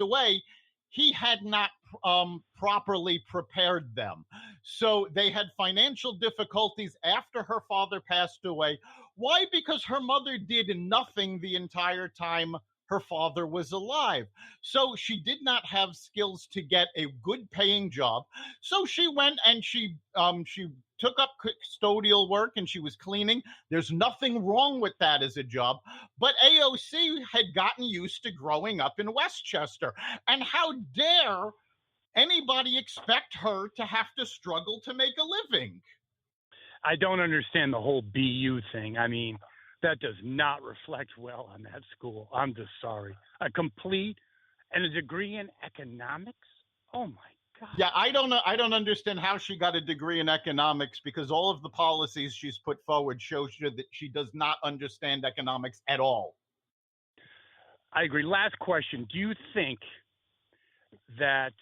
away, he had not properly prepared them. So they had financial difficulties after her father passed away. Why? Because her mother did nothing the entire time her father was alive. So she did not have skills to get a good paying job. So she went and she took up custodial work and she was cleaning. There's nothing wrong with that as a job. But AOC had gotten used to growing up in Westchester. And how dare anybody expect her to have to struggle to make a living? I don't understand the whole BU thing. I mean, that does not reflect well on that school. I'm just sorry. A complete and a degree in economics? Oh my God. Yeah, I don't understand how she got a degree in economics, because all of the policies she's put forward shows you that she does not understand economics at all. I agree. Last question. Do you think that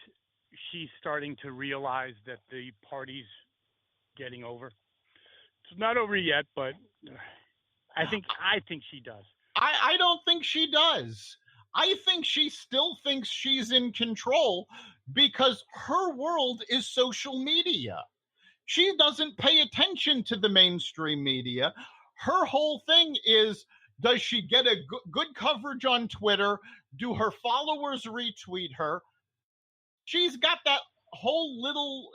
she's starting to realize that the party's getting over? It's not over yet, but I think she does. I don't think she does. I think she still thinks she's in control because her world is social media. She doesn't pay attention to the mainstream media. Her whole thing is, does she get a good coverage on Twitter? Do her followers retweet her? She's got that whole little,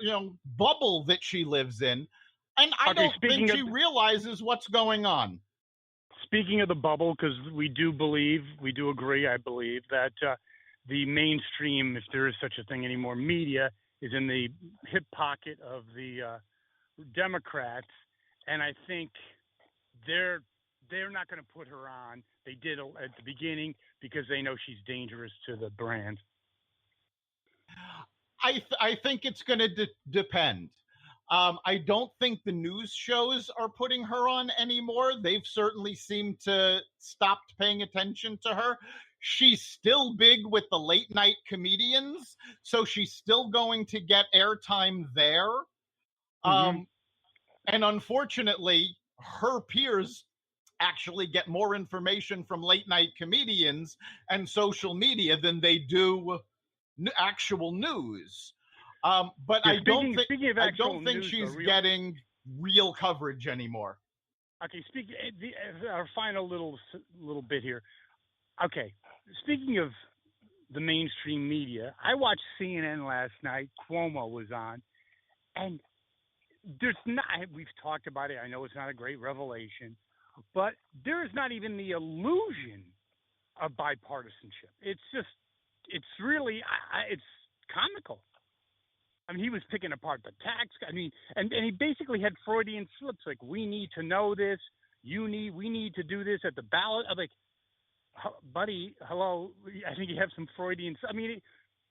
bubble that she lives in. And I don't think she realizes what's going on. Speaking of the bubble, because we do agree, I believe, that the mainstream, if there is such a thing anymore, media is in the hip pocket of the Democrats. And I think they're not going to put her on. They did at the beginning because they know she's dangerous to the brand. I think it's going to depend. I don't think the news shows are putting her on anymore. They've certainly seemed to stopped paying attention to her. She's still big with the late night comedians, so she's still going to get airtime there. And unfortunately, her peers actually get more information from late night comedians and social media than they do actual news. But I don't think she's getting real coverage anymore. Okay, our final little bit here. Okay, speaking of the mainstream media, I watched CNN last night. Cuomo was on, and we've talked about it. I know it's not a great revelation, but there is not even the illusion of bipartisanship. It's really it's comical. I mean, he was picking apart the tax. I mean, and he basically had Freudian slips like, we need to know this. We need to do this at the ballot. I'm like, buddy, hello. I think you have some Freudian. I mean,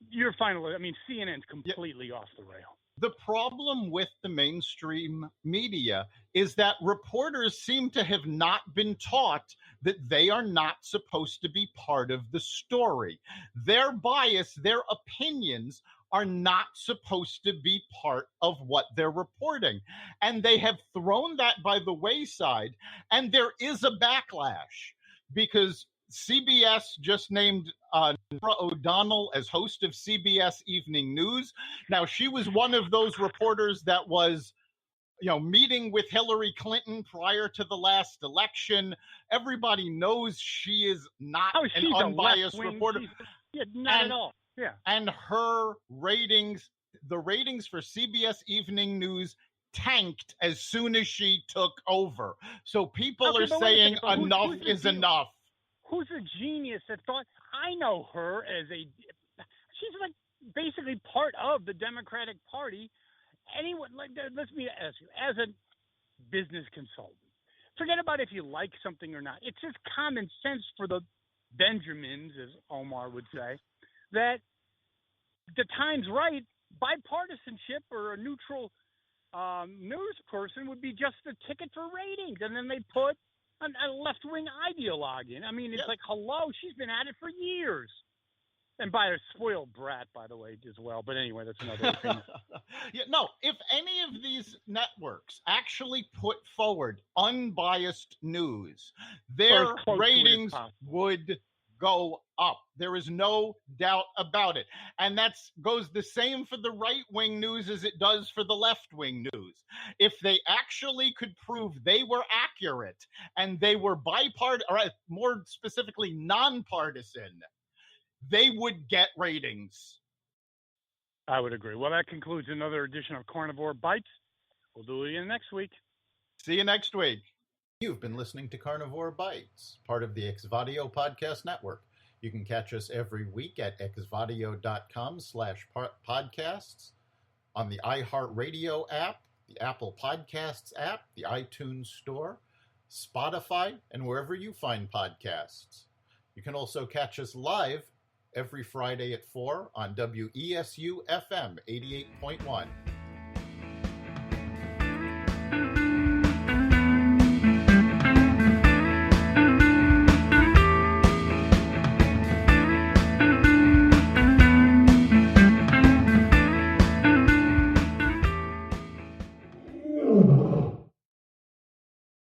you're finally. I mean, CNN's completely off the rail. The problem with the mainstream media is that reporters seem to have not been taught that they are not supposed to be part of the story. Their bias, their opinions are not supposed to be part of what they're reporting. And they have thrown that by the wayside. And there is a backlash because CBS just named Norah O'Donnell as host of CBS Evening News. Now, she was one of those reporters that was, meeting with Hillary Clinton prior to the last election. Everybody knows she is not an unbiased reporter. Not at all. Yeah. And her ratings, the ratings for CBS Evening News tanked as soon as she took over. So people are saying enough is enough. Who's a genius that thought, I know her she's like basically part of the Democratic Party. Anyone, let me ask you, as a business consultant, forget about if you like something or not. It's just common sense for the Benjamins, as Omar would say, that the time's right, bipartisanship or a neutral news person would be just a ticket for ratings. And then they put a left-wing ideologue in. I mean, it's like, hello, she's been at it for years. And by a spoiled brat, by the way, as well. But anyway, that's another thing. If any of these networks actually put forward unbiased news, their ratings would go up. There is no doubt about it. And that goes the same for the right-wing news as it does for the left-wing news. If they actually could prove they were accurate and they were bipartisan, or more specifically nonpartisan, they would get ratings. I would agree. Well, that concludes another edition of Carnivore Bites. We'll do it again next week. See you next week. You've been listening to Carnivore Bites, part of the Exvadio Podcast Network. You can catch us every week at exvadio.com/podcasts, on the iHeartRadio app, the Apple Podcasts app, the iTunes Store, Spotify, and wherever you find podcasts. You can also catch us live every Friday at 4 on WESU FM 88.1.